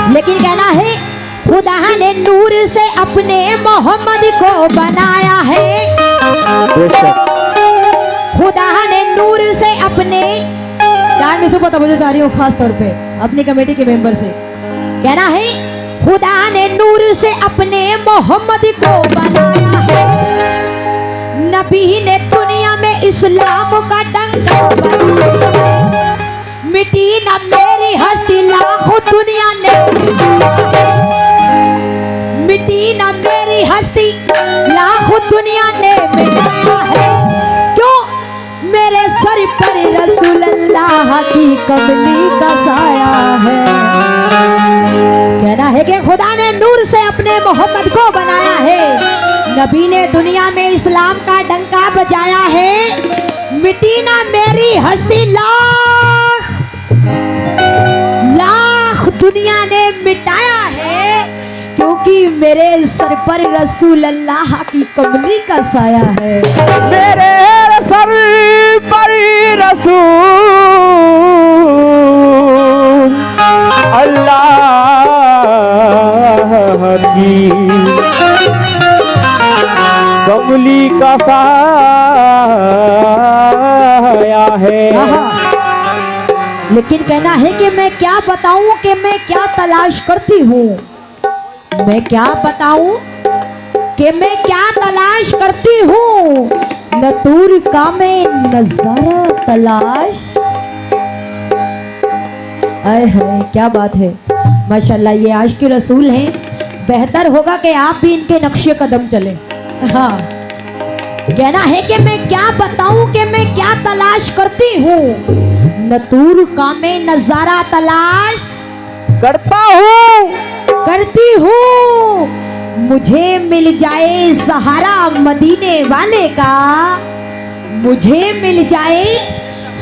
लेकिन कहना है खुदा ने नूर से अपने मोहम्मद को बनाया है। खुदा ने नूर से अपने चार मिसरों को तवज्जो चाह रही हूँ खास तौर पे अपनी कमेटी के मेंबर से। कहना है खुदा ने नूर से अपने मोहम्मद को बनाया है। नबी ने दुनिया में इस्लाम का डंका बनाया। मिटी ना मेरी हस्ती लाखों दुनिया ने, मिटी ना मेरी हस्ती लाखों दुनिया ने मिटाया है। क्यों? मेरे सर पर रसूल अल्लाह की कमली का साया है। कहना है कि खुदा ने नूर से अपने मोहम्मद को बनाया है। नबी ने दुनिया में इस्लाम का डंका बजाया है। मिटी ना मेरी हस्ती लाख दुनिया ने मिटाया है, क्योंकि मेरे सर पर रसूल अल्लाह की कमली का साया है। मेरे सर पर रसूल अल्लाह की कमली का साया है। लेकिन कहना है कि मैं क्या बताऊं कि मैं क्या तलाश करती हूँ। मैं क्या बताऊं कि मैं क्या तलाश करती हूँ। नतूर का मैं नजारा तलाश। अरे हाय क्या बात है माशाल्लाह। ये आशिक़ रसूल हैं। बेहतर होगा कि आप भी इनके नक्शे कदम चले। हाँ कहना है कि मैं क्या बताऊं कि मैं क्या तलाश करती हूँ। नतूर का मैं नजारा तलाश करता हूँ, करती हूँ। मुझे मिल जाए सहारा मदीने वाले का। मुझे मिल जाए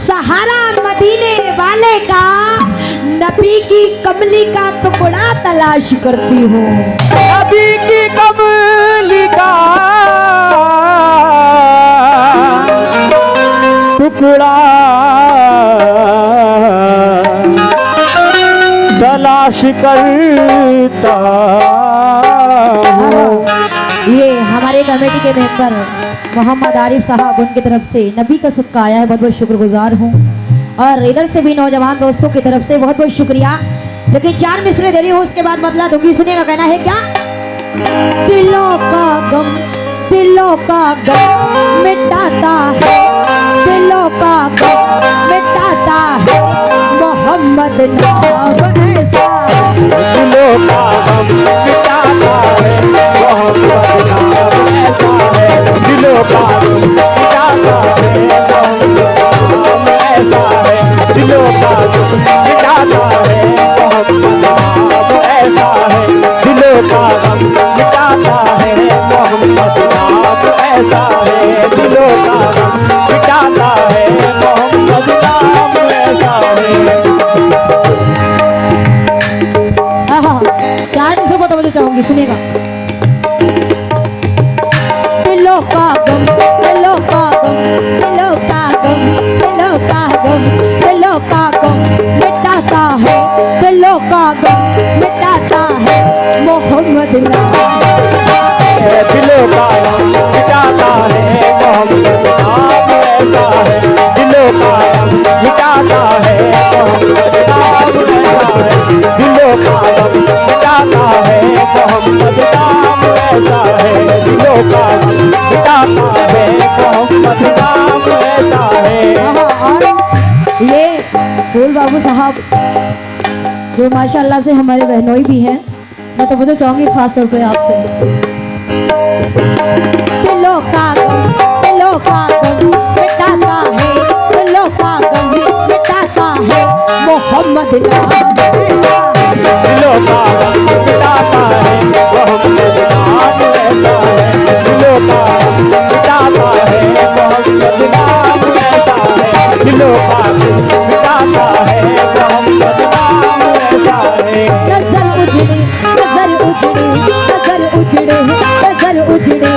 सहारा मदीने वाले का। नबी की कमली का टुकड़ा तलाश करती हूँ। नबी की कमली का टुकड़ा तलाश करता। ये हमारे कमेटी के मेंबर मोहम्मद आरिफ साहब, उनकी तरफ से नबी का सदका आया है। बहुत बहुत शुक्रगुजार हूँ। और इधर से भी नौजवान दोस्तों की तरफ से बहुत बहुत शुक्रिया। लेकिन 4 मिसरे दे रही हूँ, उसके बाद बदला दूंगी। सुनिएगा। कहना है क्या? दिलों का गम मिटाता है। दिलों का गम मिटाता है मोहम्मद नाम ऐसा। दिलों का गम मिटाता है मोहम्मद नाम ऐसा है। दिलों का गम मिटाता है मोहम्मद नाम ऐसा है। दिलों का गम मिटाता है मोहम्मद नाम ऐसा है। दिलों का गम मिटाता है मोहम्मद नाम ऐसा है। दिलों का गम मिटाता है मोहम्मद नाम ऐसा है। 4 मिसरों को तवज्जो चाहूंगी। सुनिएगा। दिलों का गम दिलों का गम दिलों का गम दिलों का गम दिलों का गम मिटाता है। दिलों का गम मिटाता है मोहम्मद नाम। दिलों का गम मिटाता है मोहम्मद नाम ऐसा है। दिलों का गम मिटाता है मोहम्मद नाम ऐसा है। दिलों का गम मिटाता है मोहम्मद नाम ऐसा है। दिलों का गम मिटाता है मोहम्मद नाम ऐसा है। और ये फूल बाबू साहब जो माशाल्लाह से हमारे बहनोई भी हैं, मैं तो मुझे चाहूंगी खास तौर पे आपसे। दिलों का गम मिटाता है। दिलों का गम मिटाता है मोहम्मद नाम ऐसा। दिलों का गम मिटाता है मोहम्मद नाम ऐसा है। दिलों का गम मिटाता है मोहम्मद नाम ऐसा है। दिलों का उजड़े नजर उजड़े नजर उजड़े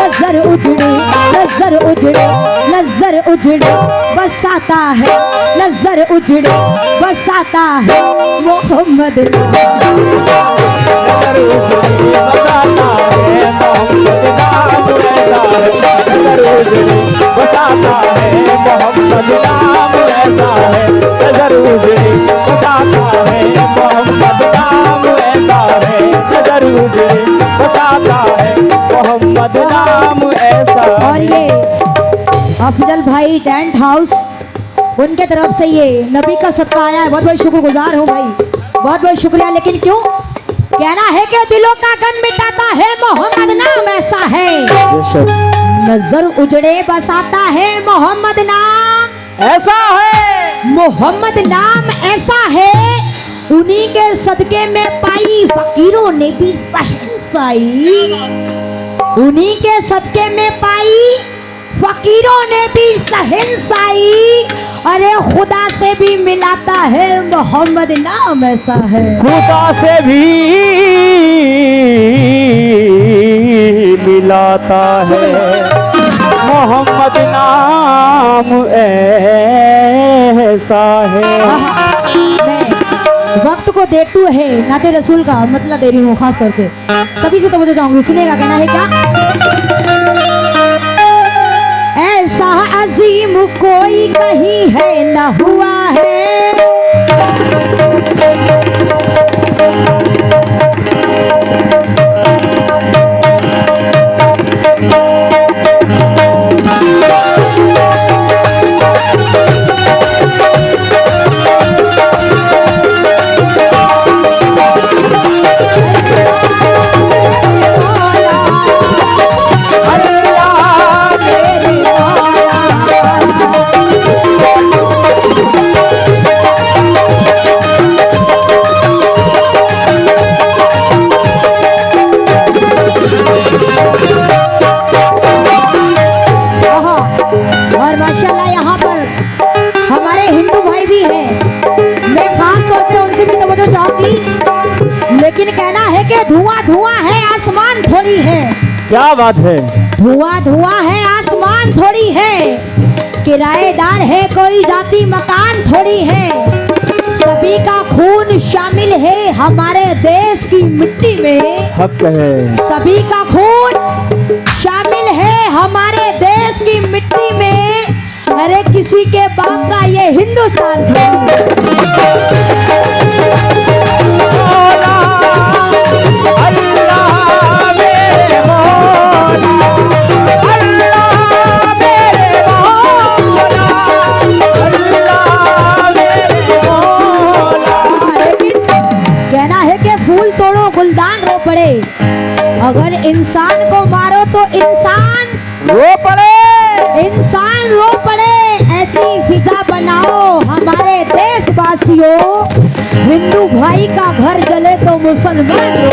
नजर उजड़े नजर उजड़े नजर उजड़े बसाता है नजर उजड़े बसाता है मोहम्मद नजर उजड़ी बसाता है मोहम्मद नाम ऐसा है नजर उजड़ी बसाता है मोहम्मद नाम ऐसा है नजर उजड़ी बसाता है मोहम्मद नाम ऐसा है नजर उजड़ी बसाता है मोहम्मद नाम ऐसा। और ये अफजल भाई टेंट हाउस उनके तरफ से ये नबी का सदका आया है, बहुत बहुत शुक्रगुजार हूँ भाई, बहुत बहुत शुक्रिया। लेकिन क्यों कहना है कि दिलों का गम मिटाता है मोहम्मद नाम ऐसा है, नजर उजड़े बसाता है मोहम्मद नाम ऐसा है मोहम्मद नाम ऐसा है। उन्हीं के सदके में पाई फकीरों ने भी सहनसाई, उन्हीं के सदके में पाई फकीरों ने भी सहनसाई। अरे खुदा से भी मिलाता है मोहम्मद नाम ऐसा है, खुदा से भी मिलाता है मोहम्मद नाम ऐसा है। मैं वक्त को देखते हुए नाते रसूल का मतलब दे रही हूँ खास तौर पे, सभी से तवज्जो चाहूंगी, सुनेगा। कहना है क्या, ऐसा अजीम कोई कहीं है न हुआ है, और माशाल्लाह यहाँ पर हमारे हिंदू भाई भी हैं, मैं खास तौर पे उनसे भी तवज्जो चाहूंगी। लेकिन कहना है कि धुआं धुआं है आसमान थोड़ी है, क्या बात है, धुआं धुआं है आसमान थोड़ी है, किराएदार है कोई जाति मकान थोड़ी है, सभी का खून शामिल है हमारे देश की मिट्टी में, हक है सभी का खून शामिल है हमारे देश की मिट्टी में। अरे किसी के बाप का ये हिंदुस्तान कहना है कि फूल तोड़ो गुलदान रो पड़े, अगर इंसान को मारो तो इंसान रो पड़े, इंसान रो पड़े। ऐसी फिजा बनाओ हमारे देशवासियों, हिंदू भाई का घर जले तो मुसलमान रो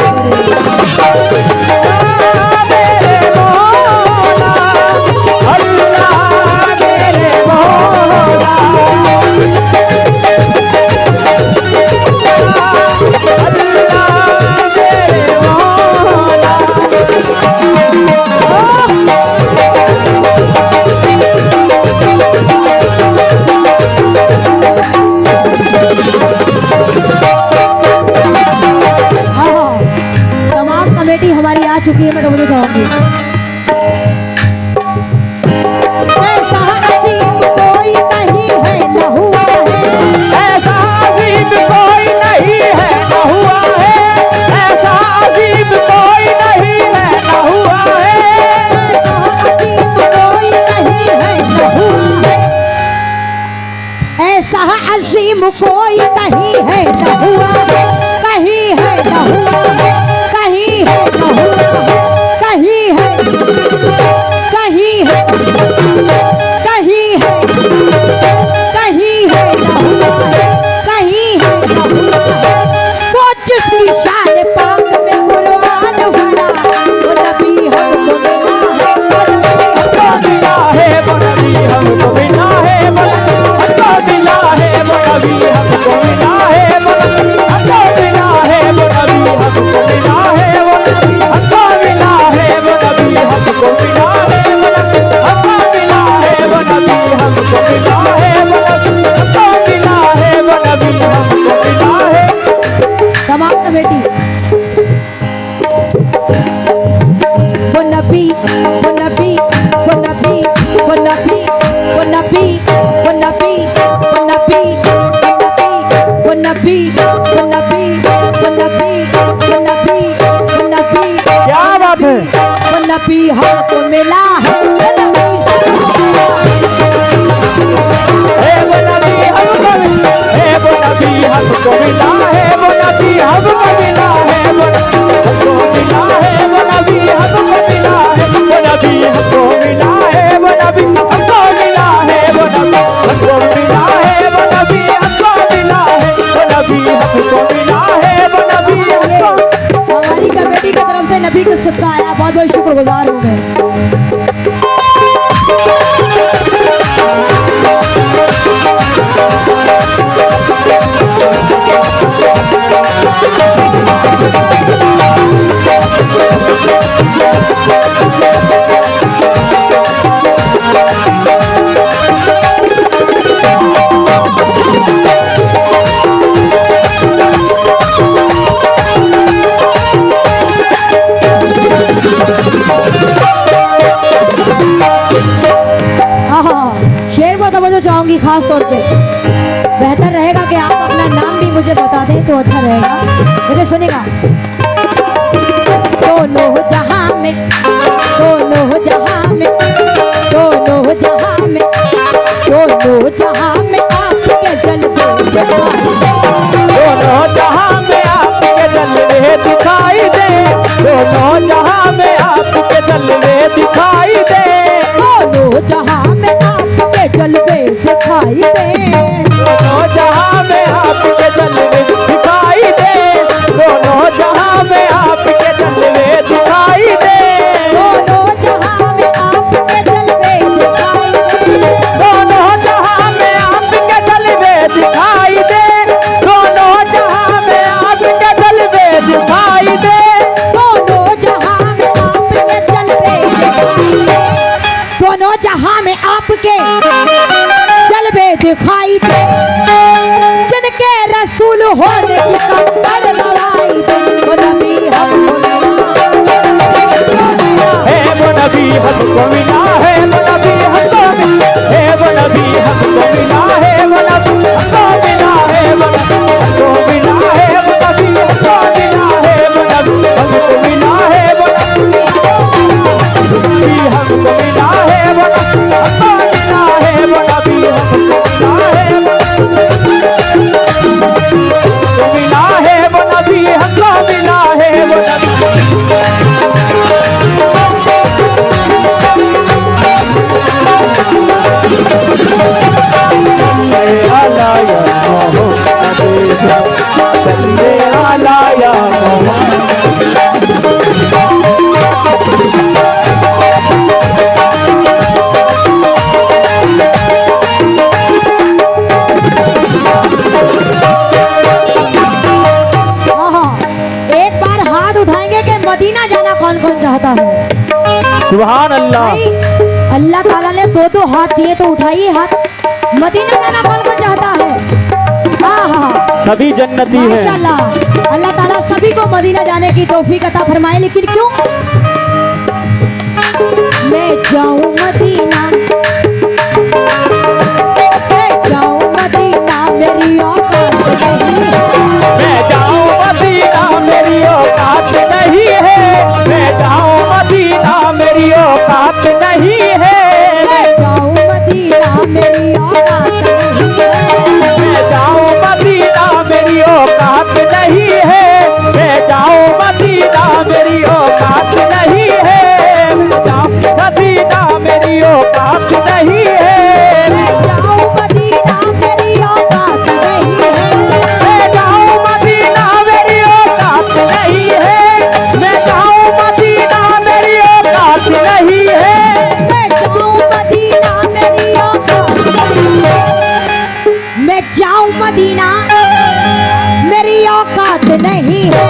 कमेटी हमारी आ चुकी है, मैं तो चाहूंगी। ऐसा अजीब कोई नहीं है न हुआ है, ऐसा अजीब कोई नहीं है न हुआ है, ऐसा अजीब कोई नहीं है न हुआ है, ऐसा अजीब कोई नहीं है न हुआ है, कहीं है न हुआ है, कहीं है न हुआ है, कहीं है नबी हमको मिला है, वो नबी सबको मिला है, वो नबी हमको मिला है, वो नबी हमको मिला है, वो नबी हमको मिला है, वो हमको मिला है, वो नबी हमको मिला है, वो नबी हमको मिला है, वो नबी हमको मिला है, वो नबी हमको मिला है, वो नबी हमको मिला है, वो नबी हमको मिला है, वो नबी हमको। हमारी कमेटी की तरफ से नबी को सदका आया, बहुत बहुत शुक्रगुजार हूँ मैं। शेर को तवज्जो चाहूंगी खास तौर पे। बेहतर रहेगा कि आप अपना नाम भी मुझे बता दें तो अच्छा रहेगा। मुझे सुनेगा। दोनों जहां में, दोनों जहां में, दोनों जहां में, दोनों जहां में आपके जलवे, दोनों जहां में आपके जलवे दिखाई दे, दोनों जहां में आपके जलवे दिखाई दे, दोनों जहां में आपके जलवे दिखाई दे, दोनों जहां में आपके जलवे दिखाई दे, दोनों जहां में आपके जलवे दिखाई दे, दोनों जहां में आपके जलवे दिखाई दे, दोनों जहां में आपके जलवे दिखाई दे, दोनों जहां में आपके जलवे दिखाई दे, दोनों जहां में आपके जलवे दिखाई दे, दोनों जहां में आपके जलवे दिखाई दे, जिनके रसूल होने की कंकड़ गवाही दे, वो नबी हमको मिला है, वो नबी हमको मिला है, वो नबी हमको मिला है, वो नबी हमको मिला है, वो नबी हमको मिला है, वो नबी हमको मिला है, वो नबी हमको मिला है, वो नबी हमको मिला है, वो नबी हमको मिला है, वो नबी हमको मिला है, वो नबी हमको मिला है, मिला है, वो नबी हमको मिला है, वो नबी एक बार हाथ उठाएंगे कि मदीना जाना कौन कौन चाहता है? सुभान अल्लाह। भाई, अल्लाह ताला ने दो दो हाथ दिए तो उठाइए हाथ। मदीना जाना कौन कौन चाहता है? हाँ, सभी जन्नती है। माशाल्लाह, अल्लाह ताला सभी को मदीना जाने की तौफीक अता फरमाए। लेकिन क्यों? मैं जाऊं मदीना, मैं जाऊं मदीना, मेरी औकात नहीं है, मैं जाऊं मदीना, मेरी औकात नहीं है, मैं जाऊं मदीना, मेरी औकात नहीं है, मैं जाऊं मदीना, मेरी औकात नहीं है, मैं जाऊं मदीना, मेरी औकात नहीं है, मैं जाऊं मदीना, मेरी औकात नहीं है, मैं जाऊं मदीना, मेरी औकात नहीं है, मैं जाऊं मदीना, मेरी औकात नहीं है, मैं जाऊं मदीना, मेरी औकात नहीं है, मैं जाऊं मदीना, मेरी औकात नहीं है, मैं जाऊं मदीना, मेरी औकात नहीं है, मैं जाऊं मदीना, मेरी औकात नहीं है,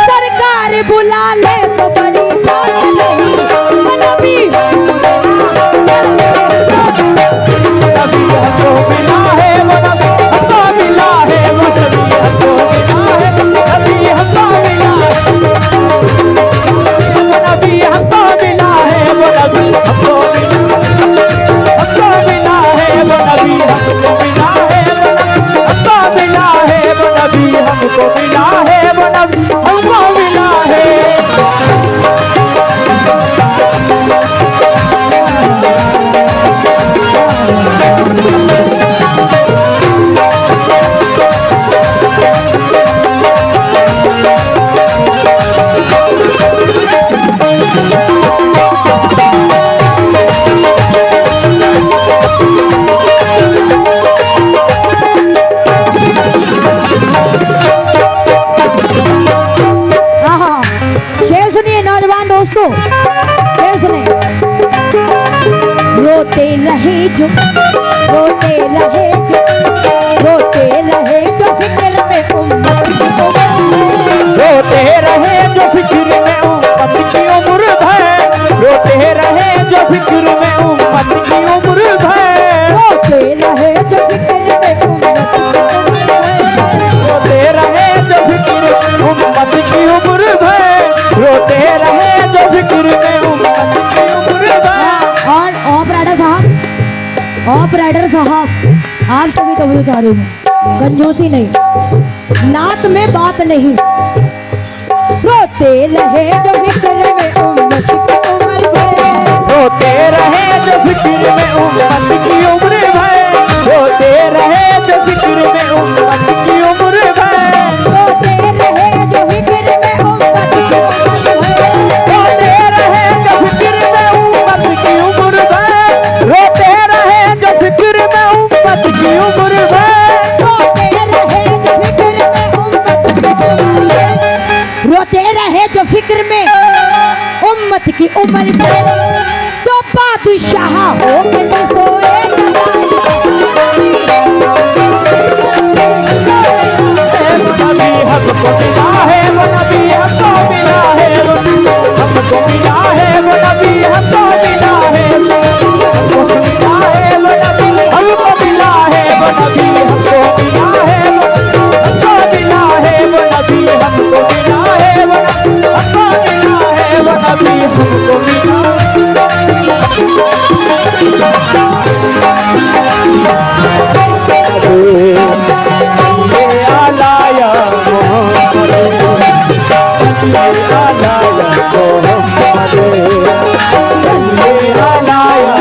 सरकार बुला ले तो बड़ी बात नहीं, नबी नबी हमको मिला है, वो नबी हमको मिला है, वो नबी हमको मिला है, नबी हमको मिला है, वो नबी हमको मिला है, वो नबी हमको मिला है, वो नबी हमको मिला है, वो नबी हमको मिला है, वो नबी हमको मिला है, वो नबी हमको मिला है। शेर सुनिए नौजवान दोस्तों, शेर सुने। रोते रहे जो, रोते रहे जो, रोते रहे जो फिक्र में उम्मत की उम्र, रोते रहे जो फिक्र में उम्मत की उम्र भर, रोते रहे जो फिक्र में उम्मत की उम्र भर, रोते रहे जो फिक्र में उम्मत की उम्र भर, रोते रहे जो फिक्र उम्मत की उम्र भर, रोते रहे जो फिक्र में उम्मत की उम्र भर। और ऑपरेटर साहब आप सभी तो चालू हैं, कंजूसी नहीं, नात में बात नहीं। रोते रहे जो फिक्र में उम्मत की उम्र भर, रोते रहे जो फिक्र में उम्मत की उम्र भर, रोते रहे जो फिक्र में उम्मत की उम्र भर, रोते रहे जो फिक्र में उम्मत की उम्र भर, रोते रहे जो फिक्र में उम्मत की उम्र भर, रोते रहे जो फिक्र में उम्मत की उम्र भर, रोते रहे जो फिक्र में उम्मत की उम्र भर, रोते रहे जो फिक्र में उम्मत की उम्र भर, जो बादशाह हो के भी सोए नबी हमको मिला है, वो नबी हमको मिला है, हमको मिला है, वो नबी हमको मिला है, हमको मिला है, वो नबी हमको मिला है, वो नबी हमको मिला है, हमको मिला है, वो नबी हमको मिला है, हमको मिला है, वो नबी हमको मिला ये आलाया मोहम्मद, ये आलाया मोहम्मद, ये आलाया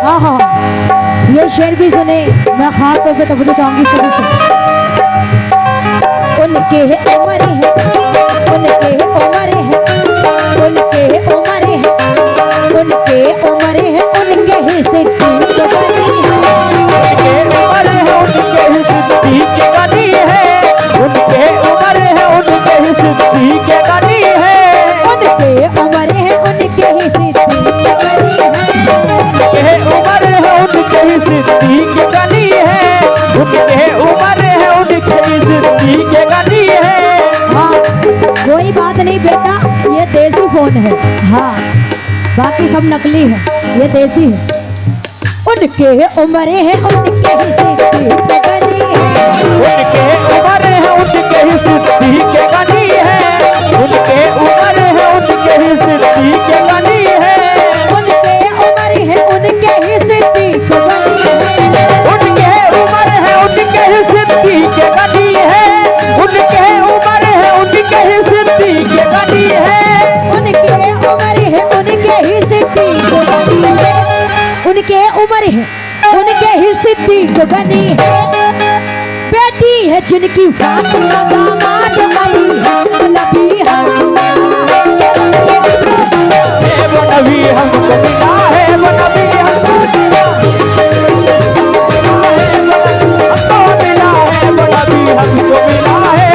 हाँ हाँ, ये शेर भी सुने, मैं खास तौर पे तवज्जो चाहूंगी सभी से। उनके है उम्र है, उनके है उम्र है, उनके है उम्र है, उनके उम्र है, उनके ही सिद्दीक बनी है, उनके उम्र है, उनके ही सिद्दीक गनी है, उनके उम्र है, उनके ही सिद्दीक गनी है, उनके उम्र है, उनके ही सिद्दीक बनी है, उनके उम्र है, उनके ही सिद्दीक गनी है, उनके उम्र है, उनके ही सिद्दीक गनी है। हाँ कोई बात नहीं बेटा, ये देसी फोन है, हाँ बाकी सब नकली है, ये देसी है। उनके उम्र है, उनके ही सिद्दीक बनी है, उनके उम्र है, उनके ही सिद्दीक गनी है, उनके उम्र है, उनके ही सिद्दीक गनी है, उनके उम्र है, उनके ही सिद्दीक बनी है, उनके उम्र है, उनके ही सिद्दीक गनी है, उनके उम्र है, उनके ही सिद्दीक गनी है, उनके उम्र है, उनके ही सिद्दीक बनी है, उनके उम्र है, उनके ही सिद्दीक बनी है। बेटी है जिनकी फातिमा, दामाद अली है, नबी हमको वो नबी हमको मिला है, वो नबी हमको मिला है, हमको मिला है, वो नबी हमको मिला है,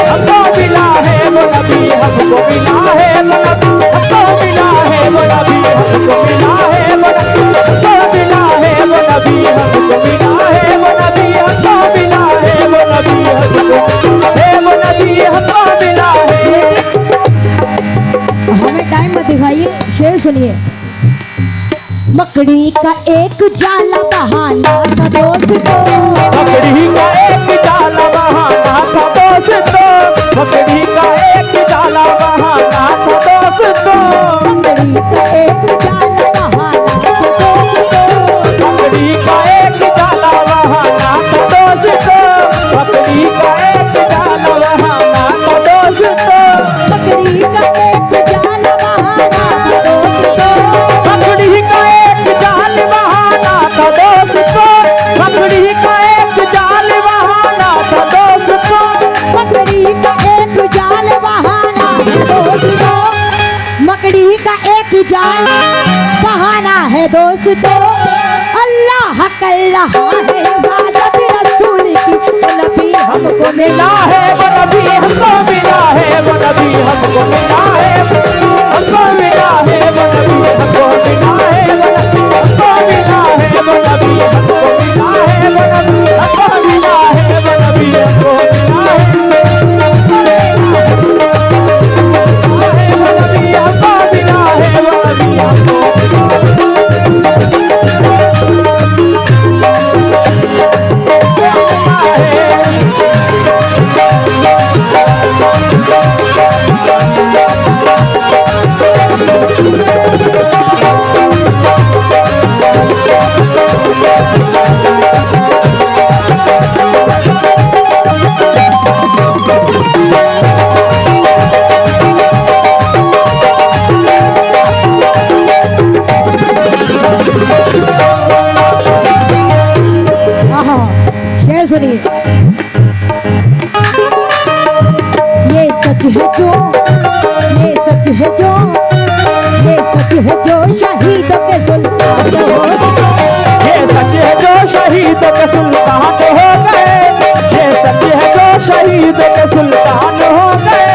हमको मिला है, वो नबी हमको मिला है, हमको मिला है, वो नबी हमको मिला है, हमको मिला है, वो नबी हमको मिला है, वो नबी हमको मिला है, वो नबी हमको है, वो नबी हमको मिला है। हमें टाइम मत दिखाइए, शेर सुनिए। मकड़ी का एक जाला बहाना था दोस्तों, मकड़ी का एक जाला बहाना था दोस्तों, मकड़ी का एक जाला बहाना था दोस्तों, मकड़ी का एक जाला बहाना था दोस्तों, मकड़ी का एक जाला बहाना था दोस्तों, मकड़ी का एक जाला बहाना था दोस्तों, मकड़ी का एक जाला बहाना था दोस्तों, मकड़ी का एक जाल बहाना था दोस्तों, मकड़ी का एक जाल बहाना था दोस्तों, मकड़ी का एक जाला नबी का एक ही जान बहाना है दोस्तों, अल्लाह कर रहा है इबादत रसूल की, वो नबी हमको मिला है वो नबी हमको मिला है, वो नबी हमको मिला है, हमको मिला है वो नबी हमको मिला है, वो नबी हमको मिला है, वो नबी हमको मिला है, वो नबी हमको मिला है, वो नबी हमको मिला है, वो नबी हमको मिला है, वो नबी हमको शेर सुनिए। ये सच है जो, ये सच है जो, ये सच है जो शहीदों के सुल्तान हो गए, ये सच है जो शहीदों के सुल्तान हो गए, ये सच है जो शहीदों के सुल्तान हो गए,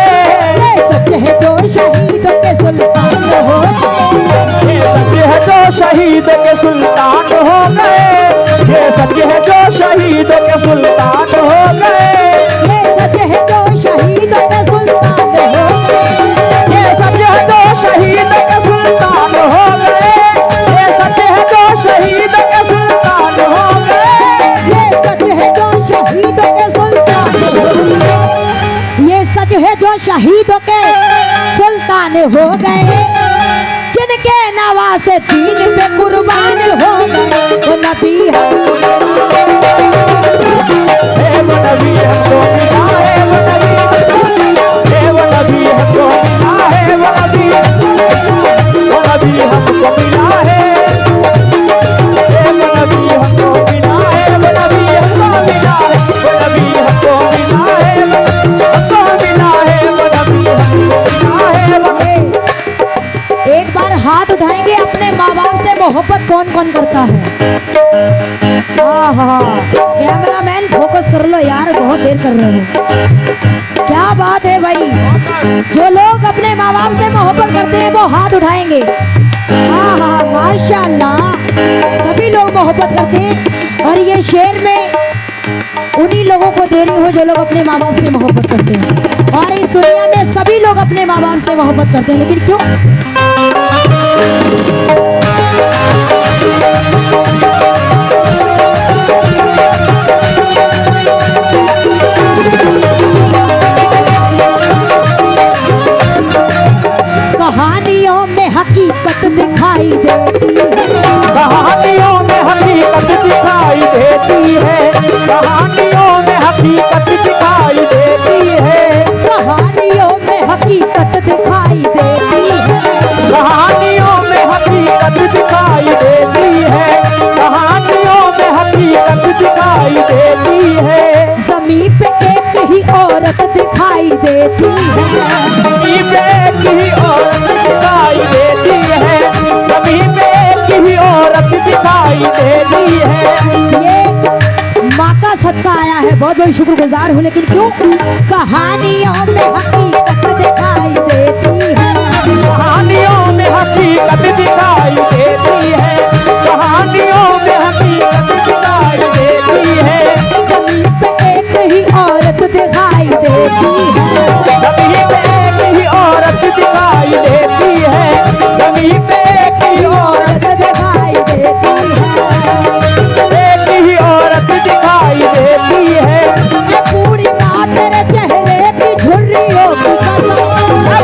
ये सच है जो शहीदों के सुल्तान हो गए, ये सच है जो शहीदों के सुल्तान हो गए, ये सच है जो शहीदों के सुल्तान हो गए, ये सच है जो शहीदों के सुल्तान हो गए, ये सच है जो शहीदों के सुल्तान हो गए, ये सच है जो शहीदों के सुल्तान हो गए, ये सच है जो शहीदों के सुल्तान हो गए, ये सच है जो शहीदों के सुल्तान हो गए, जिनके नवासे दीन पे कुर्बान हो गए, वो नबी हमको वो नबी हमको मिला है, वो नबी वो नबी हमको मिला है, वो नबी हमको मिला है, वो नबी हमको मिला है, वो नबी हमको मिला है, वो नबी हमको मिला है, हमको मिला है, वो नबी हमको मिला है, वो एक बार हाथ उठाएंगे, अपने माँ बाप से मोहब्बत कौन कौन करता है? हाँ हाँ, कैमरामैन फोकस कर लो यार, बहुत देर कर रहे हो। क्या बात है भाई, जो लोग अपने माँ बाप से मोहब्बत करते हैं वो हाथ उठाएंगे। हाँ हाँ माशाल्लाह, सभी लोग मोहब्बत करते हैं, और ये शेर में उन्हीं लोगों को दे रही हो जो लोग अपने माँ बाप से मोहब्बत करते हैं, और इस दुनिया में सभी लोग अपने माँ बाप से मोहब्बत करते हैं, लेकिन क्यों? कहानियों में हकीकत दिखाई देती है, कहानियों में हकीकत दिखाई देती है, कहानियों में हकीकत दिखाई देती है, कहानियों में हकीकत दिखाई देती है, कहानियों में हकीकत दिखाई देती है, कहानियों में हकीकत दिखाई देती है, ज़मीन पे एक ही औरत दिखाई देती है, ज़मीन पे एक ही औरत दिखाई देती है, ज़मीन पे एक ही औरत दिखाई देती है, ये माँ का सदका आया है, बहुत बहुत शुक्रगुजार हूँ, लेकिन क्यों? कहानियों में हकीकत दिखाई देती है, कहानियों में हकीकत दिखाई देती है, कहानियों में हकीकत दिखाई देती है, ज़मीन पे एक ही औरत दिखाई देती है, ज़मीन पे एक ही औरत दिखाई देती है, ज़मीन पे एक ही औरत दिखाई देती है, एक ही औरत दिखाई देती है, ये बूढ़ी माँ तेरे चेहरे की झुर्रियों की कसम,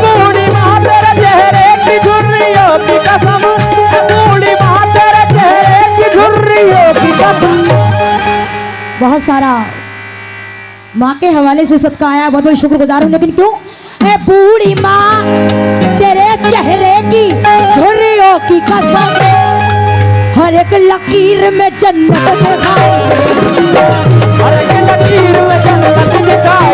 बूढ़ी माँ तेरे चेहरे की झुर्रियों की कसम, बूढ़ी माँ तेरे चेहरे की झुर्रियों की कसम। बहुत सारा माँ के हवाले से सदका आया, बहुत बहुत शुक्रगुजार हूँ, लेकिन क्यों? ए बूढ़ी माँ तेरे चेहरे की झुर्रियों की कसम, हर एक लकीर में जन्नत दिखाई, हर एक लकीर में जन्नत दिखाई